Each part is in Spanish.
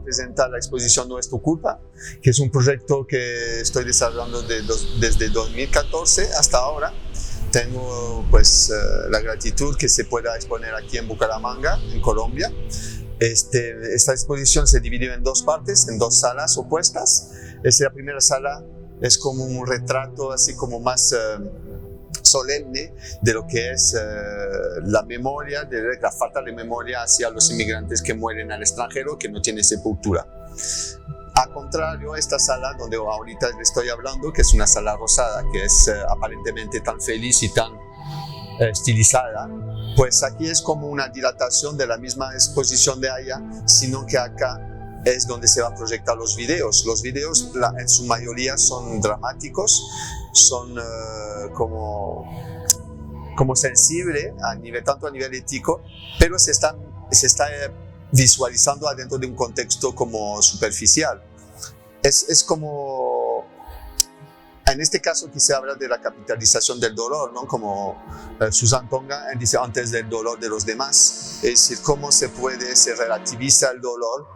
Presentar la exposición No es tu culpa, que es un proyecto que estoy desarrollando desde 2014 hasta ahora. Tengo pues la gratitud que se pueda exponer aquí en Bucaramanga, en Colombia. Esta exposición se dividió en dos partes, en dos salas opuestas. La primera sala es como un retrato así como más solemne de lo que es la memoria, de la falta de memoria hacia los inmigrantes que mueren al extranjero, que no tienen sepultura. A contrario, esta sala donde ahorita le estoy hablando, que es una sala rosada, que es aparentemente tan feliz y tan estilizada, pues aquí es como una dilatación de la misma exposición de allá, sino que acá es donde se van a proyectar los videos. Los videos en su mayoría son dramáticos, son como sensibles tanto a nivel ético, pero se está visualizando adentro de un contexto como superficial. Es como, en este caso quise hablar de la capitalización del dolor, ¿no? Como Susan Tonga dice, antes del dolor de los demás, es decir, cómo se relativiza el dolor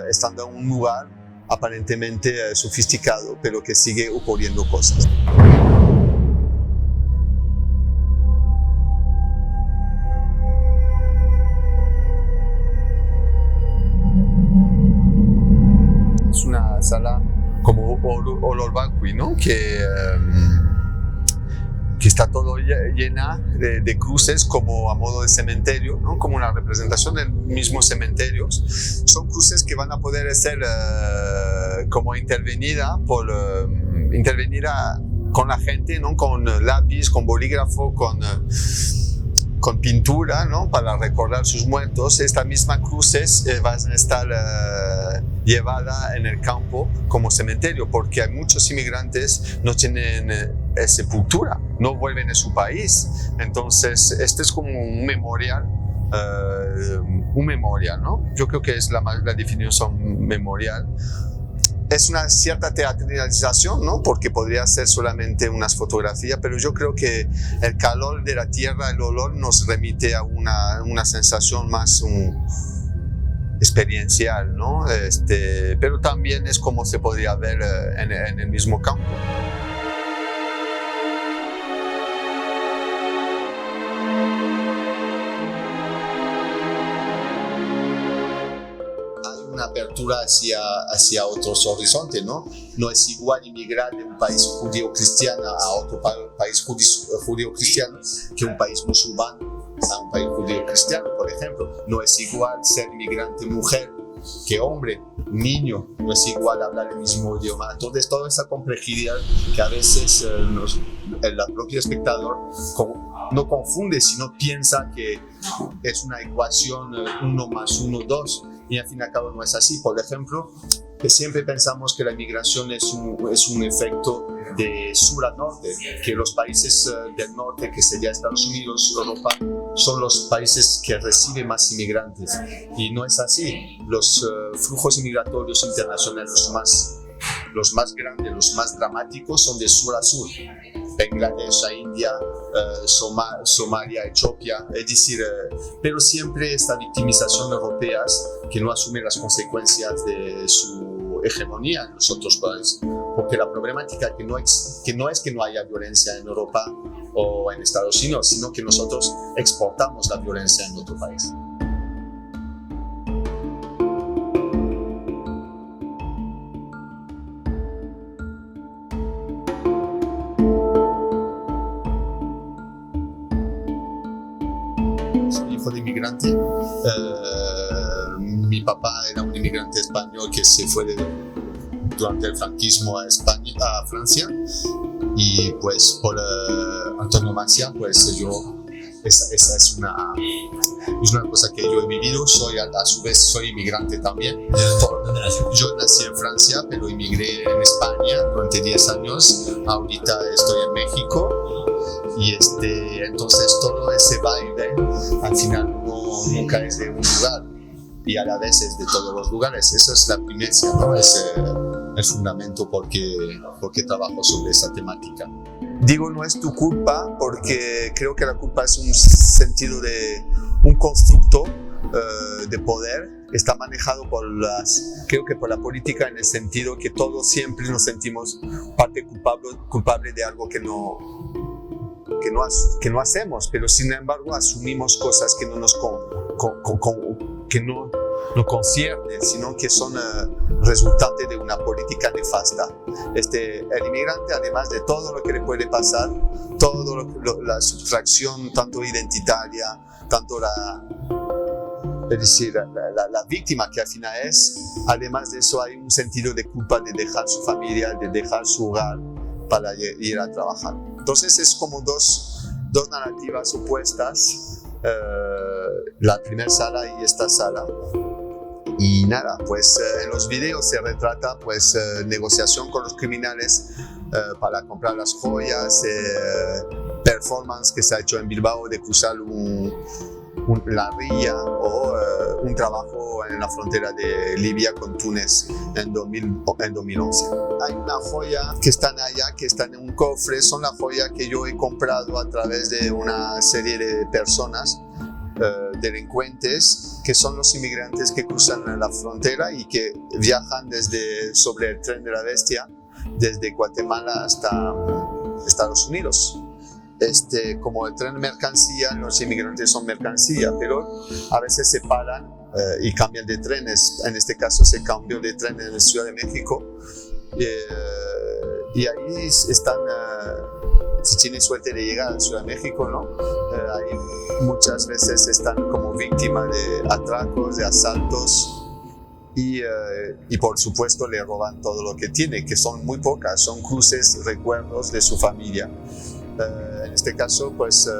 estando en un lugar aparentemente sofisticado, pero que sigue ocurriendo cosas. Es una sala como olor vacui, ¿no? Que está todo llena de cruces como a modo de cementerio, ¿no? Como una representación del mismo cementerio. Son cruces que van a poder ser como intervenida con la gente, ¿no? Con lápiz, con bolígrafo, con pintura, ¿no? Para recordar sus muertos. Esta misma cruces van a estar llevada en el campo como cementerio, porque hay muchos inmigrantes no tienen sepultura, no vuelven a su país. Entonces, este es como un memorial, ¿no? Yo creo que es la definición memorial. Es una cierta teatralización, ¿no? Porque podría ser solamente unas fotografías, pero yo creo que el calor de la tierra, el olor, nos remite a una sensación más experiencial, ¿no? Pero también es como se podría ver en el mismo campo. Una apertura hacia otros horizontes, ¿no? No es igual inmigrar de un país judío-cristiano a otro país judío-cristiano que un país musulmán a un país judío-cristiano, por ejemplo. No es igual ser inmigrante mujer que hombre, niño, no es igual hablar el mismo idioma. Entonces, toda esa complejidad que a veces el propio espectador no confunde, sino piensa que es una ecuación 1 más 1, 2. Y al fin y al cabo no es así. Por ejemplo, que siempre pensamos que la inmigración es un efecto de sur a norte, que los países del norte, que sería Estados Unidos, Europa, son los países que reciben más inmigrantes. Y no es así. Los flujos inmigratorios internacionales, los más grandes, los más dramáticos, son de sur a sur. Bangladesh a India, Somalia, Etiopía, es decir, pero siempre esta victimización europea que no asume las consecuencias de su hegemonía en los otros países, porque la problemática que no es que no haya violencia en Europa o en Estados Unidos, sino que nosotros exportamos la violencia en otro país. De inmigrante. Mi papá era un inmigrante español que se fue durante el franquismo a Francia, y pues por antonomasia pues yo esa es una cosa que yo he vivido. A su vez soy inmigrante también. ¿Dónde nació? Yo nací en Francia, pero emigré en España durante 10 años. Ahorita estoy en México. Y entonces todo ese baile al final nunca es de un lugar y a la vez es de todos los lugares. Esa es la primacia, ¿no? Es el fundamento porque trabajo sobre esa temática. Digo, no es tu culpa porque creo que la culpa es un sentido de un constructo de poder. Está manejado creo que por la política, en el sentido que todos siempre nos sentimos parte culpable de algo que no hacemos, pero sin embargo asumimos cosas que no nos conciernen, sino que son resultante de una política nefasta. El inmigrante, además de todo lo que le puede pasar, la sustracción tanto identitaria, tanto la víctima que al final es, además de eso hay un sentido de culpa de dejar su familia, de dejar su hogar para ir a trabajar. Entonces es como dos narrativas opuestas, la primera sala y esta sala. Y nada, pues en los videos se retrata pues negociación con los criminales para comprar las joyas, performance que se ha hecho en Bilbao de cruzar la ría o un trabajo en la frontera de Libia con Túnez en 2011. Hay una joya que están allá, que están en un cofre, son la joya que yo he comprado a través de una serie de personas, delincuentes, que son los inmigrantes que cruzan la frontera y que viajan sobre el tren de la bestia desde Guatemala hasta Estados Unidos. Como el tren de mercancía, los inmigrantes son mercancía, pero a veces se paran y cambian de trenes. En este caso se cambió de tren en la Ciudad de México y ahí están, si tienen suerte de llegar a la Ciudad de México, ¿no? Ahí muchas veces están como víctimas de atracos, de asaltos y por supuesto le roban todo lo que tiene, que son muy pocas, son cruces, recuerdos de su familia. En este caso, pues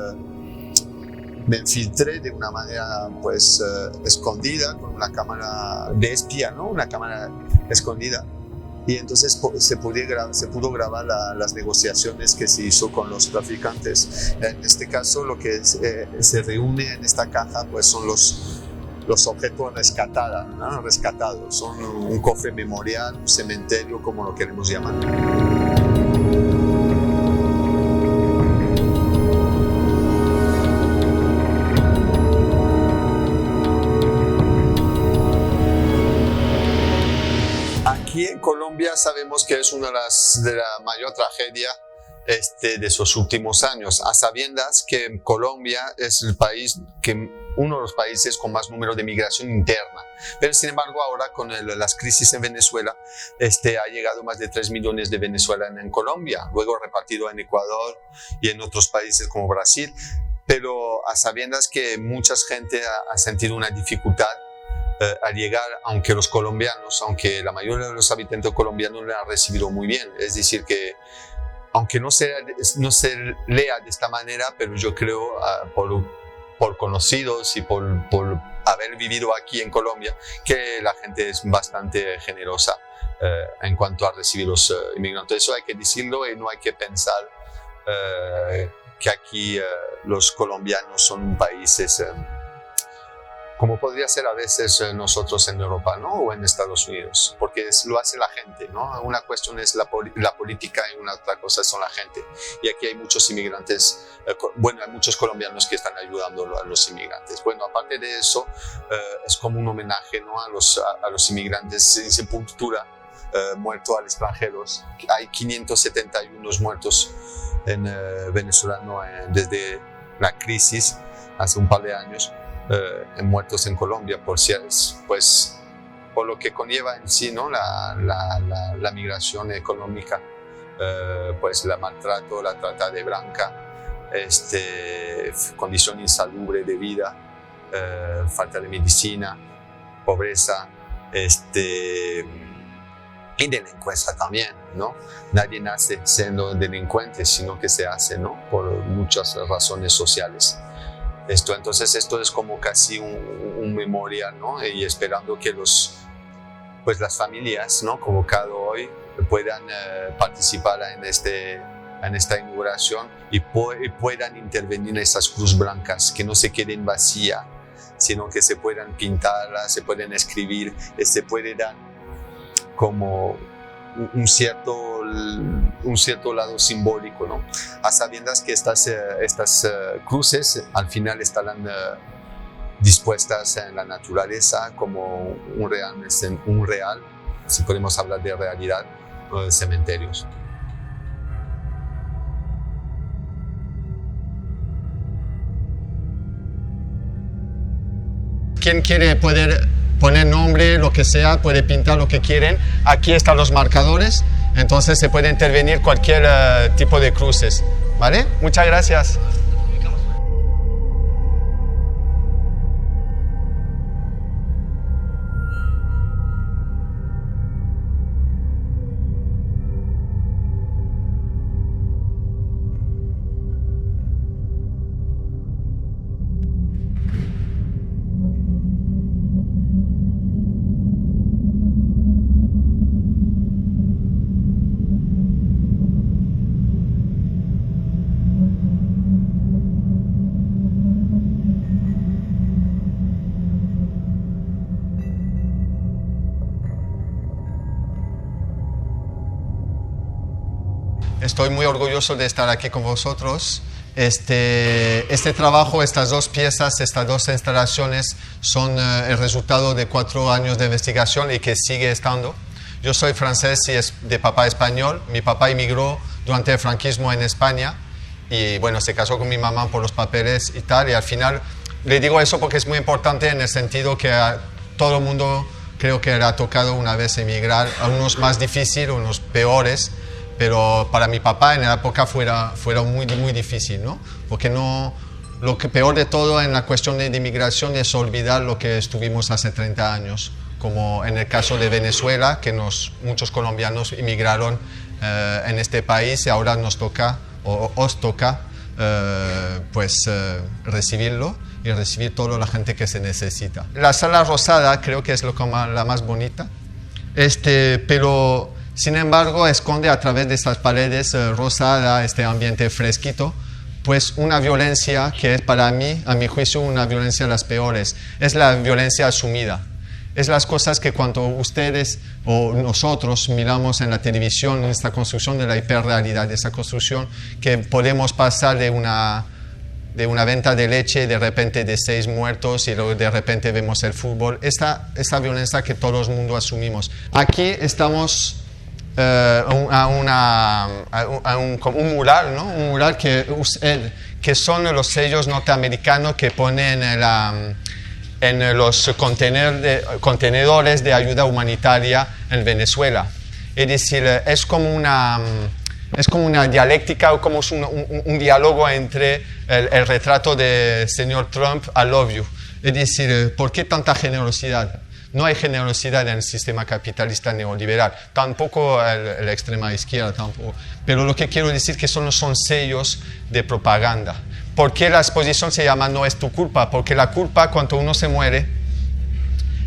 me infiltré de una manera pues escondida con una cámara de espía, ¿no? Una cámara escondida. Y entonces se pudo grabar las negociaciones que se hizo con los traficantes. En este caso, lo que se reúne en esta caja pues son los objetos rescatados, ¿no? Rescatados. Son un cofre memorial, un cementerio, como lo queremos llamar. Aquí en Colombia sabemos que es una de la mayor tragedia de esos últimos años, a sabiendas que Colombia es uno de los países con más número de migración interna. Pero sin embargo ahora con las crisis en Venezuela ha llegado más de 3 millones de venezolanos en Colombia, luego repartido en Ecuador y en otros países como Brasil, pero a sabiendas que mucha gente ha sentido una dificultad al llegar, aunque la mayoría de los habitantes colombianos la han recibido muy bien. Es decir, que aunque no se lea de esta manera, pero yo creo por conocidos y por haber vivido aquí en Colombia, que la gente es bastante generosa en cuanto a recibir los inmigrantes. Eso hay que decirlo y no hay que pensar que aquí los colombianos son países como podría ser a veces nosotros en Europa, ¿no? O en Estados Unidos, porque lo hace la gente, ¿no? Una cuestión es la política y una otra cosa son la gente. Y aquí hay muchos inmigrantes, hay muchos colombianos que están ayudando a los inmigrantes. Bueno, aparte de eso, es como un homenaje, ¿no? a los inmigrantes sin sepultura, muertos al extranjeros. Hay 571 muertos venezolanos desde la crisis hace un par de años. Muertos en Colombia pues por lo que conlleva en sí, ¿no? la migración económica, pues el maltrato, la trata de blanca, condición insalubre de vida, falta de medicina, pobreza, y delincuencia también, ¿no? Nadie nace siendo delincuente, sino que se hace, ¿no? Por muchas razones sociales. Entonces esto es como casi un memorial, ¿no? Y esperando que pues las familias, ¿no? Convocado hoy puedan participar en esta inauguración y puedan intervenir en estas cruz blancas, que no se queden vacías, sino que se puedan pintarlas, se pueden escribir, se puede dar como un cierto lado simbólico, ¿no? A sabiendas que estas cruces al final estarán dispuestas en la naturaleza como un real, si podemos hablar de realidad, cementerios. Quien quiere poder poner nombre, lo que sea, puede pintar lo que quieren. Aquí están los marcadores, entonces se puede intervenir cualquier tipo de cruces, ¿vale? Muchas gracias. Estoy muy orgulloso de estar aquí con vosotros. Este trabajo, estas dos piezas, estas dos instalaciones son el resultado de 4 años de investigación y que sigue estando. Yo soy francés y es de papá español. Mi papá emigró durante el franquismo en España y bueno, se casó con mi mamá por los papeles y tal. Y al final le digo eso porque es muy importante en el sentido que a todo el mundo creo que le ha tocado una vez emigrar, a unos más difíciles, unos peores. Pero para mi papá en la época fuera muy, muy difícil, ¿no? Porque lo que peor de todo en la cuestión de inmigración es olvidar lo que estuvimos hace 30 años, como en el caso de Venezuela, que muchos colombianos emigraron en este país y ahora nos toca, o os toca, recibirlo y recibir toda la gente que se necesita. La sala rosada creo que es la más bonita, pero sin embargo, esconde a través de estas paredes rosadas, este ambiente fresquito, pues una violencia que es para mí, a mi juicio, una violencia de las peores. Es la violencia asumida. Es las cosas que cuando ustedes o nosotros miramos en la televisión, en esta construcción de la hiperrealidad, de esa construcción que podemos pasar de una venta de leche, de repente de 6 muertos y luego de repente vemos el fútbol. Esta violencia que todo el mundo asumimos. Aquí estamos un mural, ¿no? Un mural que son los sellos norteamericanos que ponen en los contenedores de ayuda humanitaria en Venezuela. Es decir, es como una dialéctica o como un diálogo entre el retrato del señor Trump a Love You. Es decir, ¿por qué tanta generosidad? No hay generosidad en el sistema capitalista neoliberal, tampoco la extrema izquierda, tampoco. Pero lo que quiero decir es que son sellos de propaganda. ¿Por qué la exposición se llama No es tu culpa? Porque la culpa, cuando uno se muere,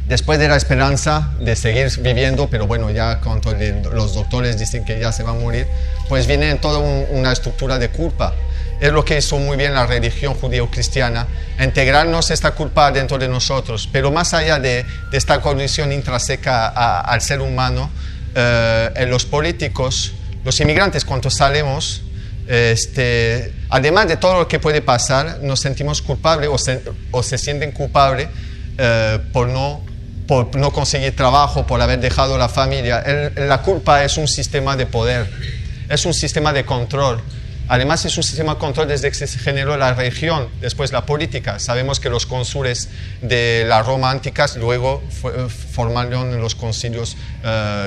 después de la esperanza de seguir viviendo, pero bueno, ya cuando los doctores dicen que ya se va a morir, pues viene en toda una estructura de culpa. Es lo que hizo muy bien la religión judío-cristiana, integrarnos esta culpa dentro de nosotros, pero más allá de esta condición intrínseca al ser humano, en los políticos, los inmigrantes cuando salimos, además de todo lo que puede pasar, nos sentimos culpables o se sienten culpables por no conseguir trabajo, por haber dejado la familia. La culpa es un sistema de poder, es un sistema de control. Además es un sistema de control desde que se generó la religión, después la política. Sabemos que los cónsules de la Roma anticas luego formaron los concilios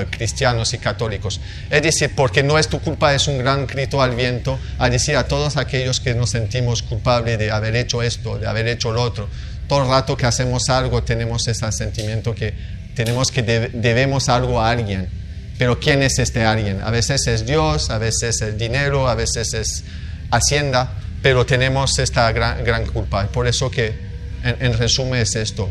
cristianos y católicos. Es decir, porque no es tu culpa es un gran grito al viento a decir a todos aquellos que nos sentimos culpables de haber hecho esto, de haber hecho lo otro. Todo el rato que hacemos algo tenemos ese sentimiento que debemos algo a alguien. Pero ¿quién es este alguien? A veces es Dios, a veces es el dinero, a veces es Hacienda, pero tenemos esta gran culpa. Por eso que en resumen es esto.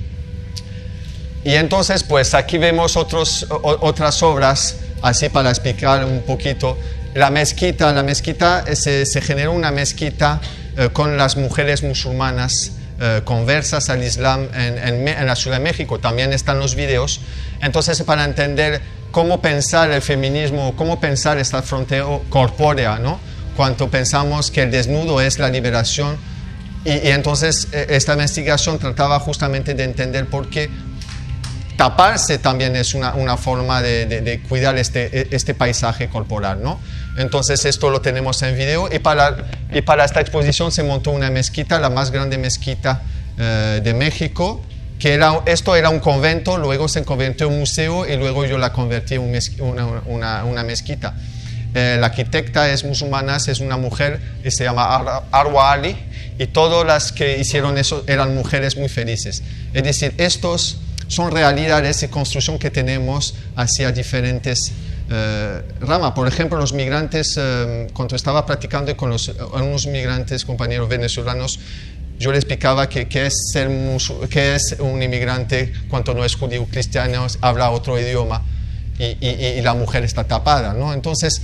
Y entonces pues aquí vemos otras obras, así para explicar un poquito. La mezquita se generó una mezquita con las mujeres musulmanas conversas al Islam en la Ciudad de México. También están los videos. Entonces, para entender cómo pensar el feminismo, cómo pensar esta frontera corpórea, ¿no? Cuando pensamos que el desnudo es la liberación. Y entonces esta investigación trataba justamente de entender por qué taparse también es una forma de cuidar este paisaje corporal, ¿no? Entonces esto lo tenemos en video y para esta exposición se montó una mezquita, la más grande mezquita de México, esto era un convento, luego se convirtió en un museo y luego yo la convertí en una mezquita. La arquitecta es musulmana, es una mujer y se llama Arwa Ali, y todas las que hicieron eso eran mujeres muy felices. Es decir, estos son realidades y construcción que tenemos hacia diferentes ramas. Por ejemplo, los migrantes, cuando estaba practicando con unos migrantes, compañeros venezolanos, yo les explicaba que es un inmigrante cuando no es judío cristiano, habla otro idioma y la mujer está tapada, ¿no? Entonces,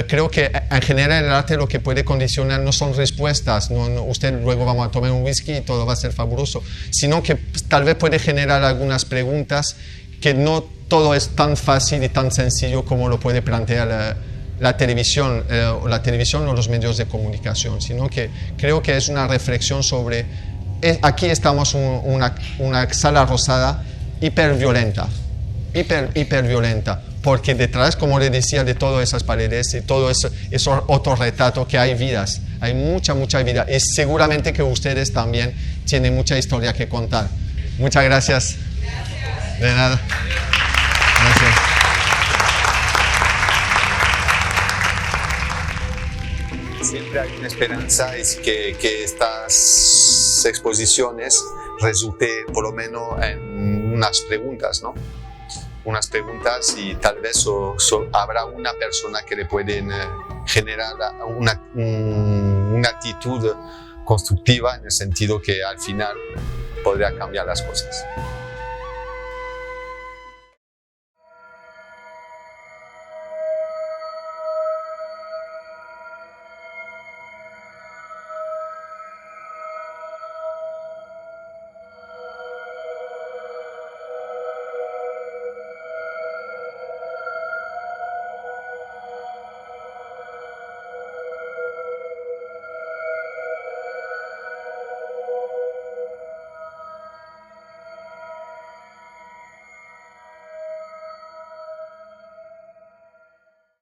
creo que en general el arte lo que puede condicionar no son respuestas, usted luego vamos a tomar un whisky y todo va a ser fabuloso, sino que tal vez puede generar algunas preguntas que no todo es tan fácil y tan sencillo como lo puede plantear la televisión o los medios de comunicación, sino que creo que es una reflexión sobre, aquí estamos una sala rosada hiperviolenta, porque detrás, como le decía, de todas esas paredes y todo esos otros retratos que hay vidas, hay mucha vida, y seguramente que ustedes también tienen mucha historia que contar. Muchas gracias. De nada. Gracias. Siempre hay una esperanza, es que estas exposiciones resulten por lo menos en unas preguntas, ¿no? Unas preguntas, y tal vez habrá una persona que le pueden generar una actitud constructiva, en el sentido que al final podría cambiar las cosas.